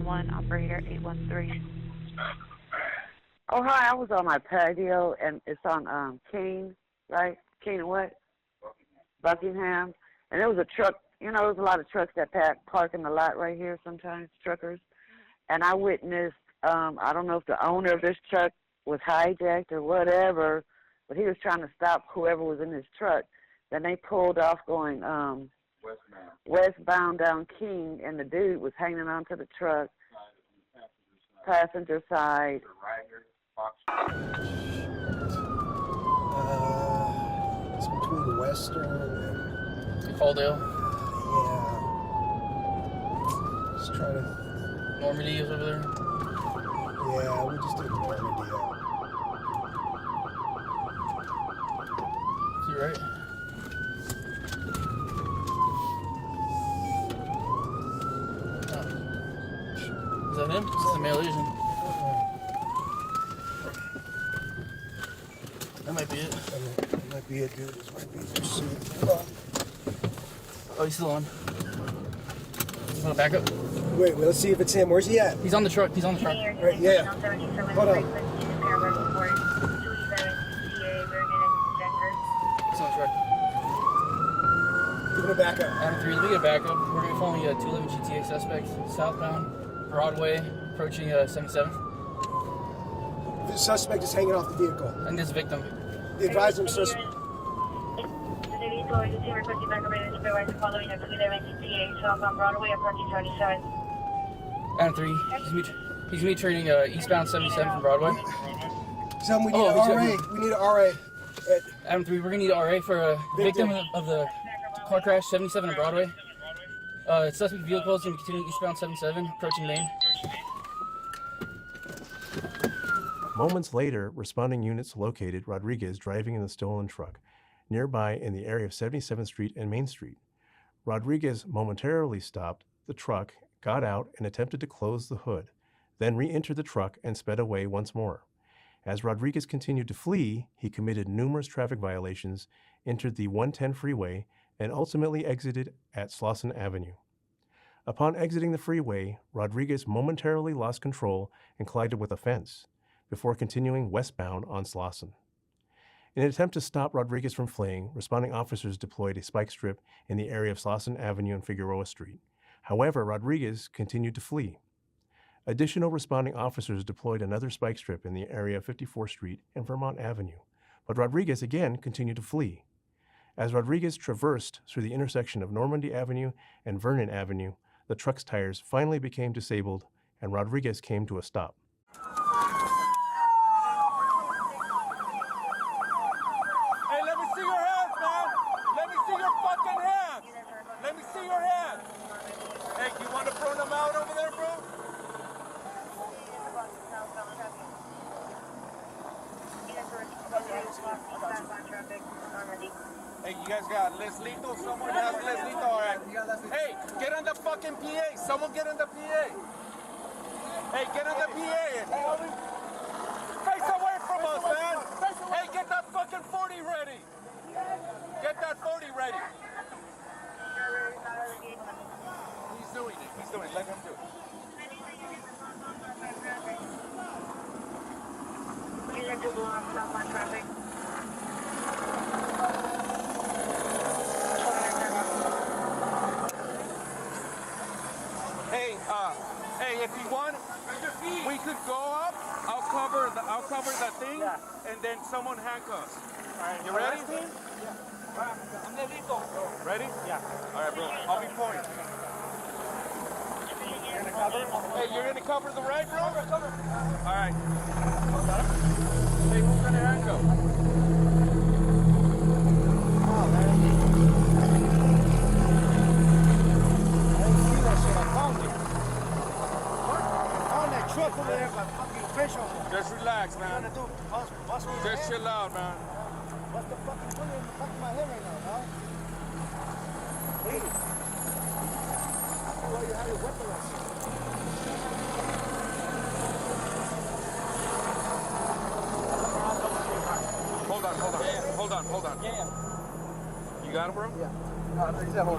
911, operator 813. Oh, hi, I was on my patio, and it's on King, right? King and what? Buckingham. And there was a truck, you know, there's a lot of trucks that park in the lot right here sometimes, truckers. And I witnessed, I don't know if the owner of this truck was hijacked or whatever, but he was trying to stop whoever was in his truck. Then they pulled off going westbound down King, and the dude was hanging onto the truck, passenger side. It's between Western and Caldale. yeah. Just trying to. Normandy is over there. Yeah, we just did Normandy. Is he right? Oh. Is that him? This is a male Asian. That might be it. That might be it, dude. This might be it. Hold on. Oh, he's still on. He's gonna back up. Wait, let's see if it's him. Where's he at? He's on the truck. He's on the truck. Right, yeah. Hold on. He's on the truck. Give it a backup. Adam 3, let me get a backup. We're gonna be following 211 GTA suspects, southbound, Broadway, approaching 77th. The suspect is hanging off the vehicle. And this victim. Advise him, suspect. Following a 211 GTA, southbound Broadway, approaching 77. Adam 3, he's me turning eastbound 77 from Broadway. Tell him we need an RA. We need an RA. Adam 3, we're gonna need an RA for a victim of the car crash 77 on Broadway. Suspect vehicle is going to be continuing eastbound 77, approaching Main. Moments later, responding units located Rodriguez driving in the stolen truck, nearby in the area of 77th Street and Main Street. Rodriguez momentarily stopped the truck, got out, and attempted to close the hood, then re-entered the truck and sped away once more. As Rodriguez continued to flee, he committed numerous traffic violations, entered the 110 freeway, and ultimately exited at Slauson Avenue. Upon exiting the freeway, Rodriguez momentarily lost control and collided with a fence, before continuing westbound on Slauson. In an attempt to stop Rodriguez from fleeing, responding officers deployed a spike strip in the area of Slauson Avenue and Figueroa Street. However, Rodriguez continued to flee. Additional responding officers deployed another spike strip in the area of 54th Street and Vermont Avenue, but Rodriguez again continued to flee. As Rodriguez traversed through the intersection of Normandy Avenue and Vernon Avenue, the truck's tires finally became disabled and Rodriguez came to a stop. Hey, let me see your hands, man! Let me see your fucking hands! Let me see your hands! Hey, you want to throw them out over there, bro? Hey, you guys got Les Lito? Someone has Les Lito? All right. Hey, get on the fucking PA. Someone get on the PA. Hey, get on the PA. Face away from us, man. Hey, get that fucking 40 ready. Get that 40 ready. He's doing it. He's doing it. Let him do it. Hey, if you want, we could go up. I'll cover the thing, and then someone handcuffs. All right, you ready? Yeah. I'm ready? Yeah. All right, bro. I'll be pointing. Hey, you're gonna cover the right, bro? Cover. All right. Hey, who's gonna handcuff? Oh, man. I didn't see that shit. I found it. Truck over there, my fucking fish on it. Just relax, man. Just chill out, man. What's the fucking bullet in the back of my head right now, dog? Hey. Oh, you have your weapon right here. Hold on. Yeah. You got him, bro? Yeah. No, he's at home.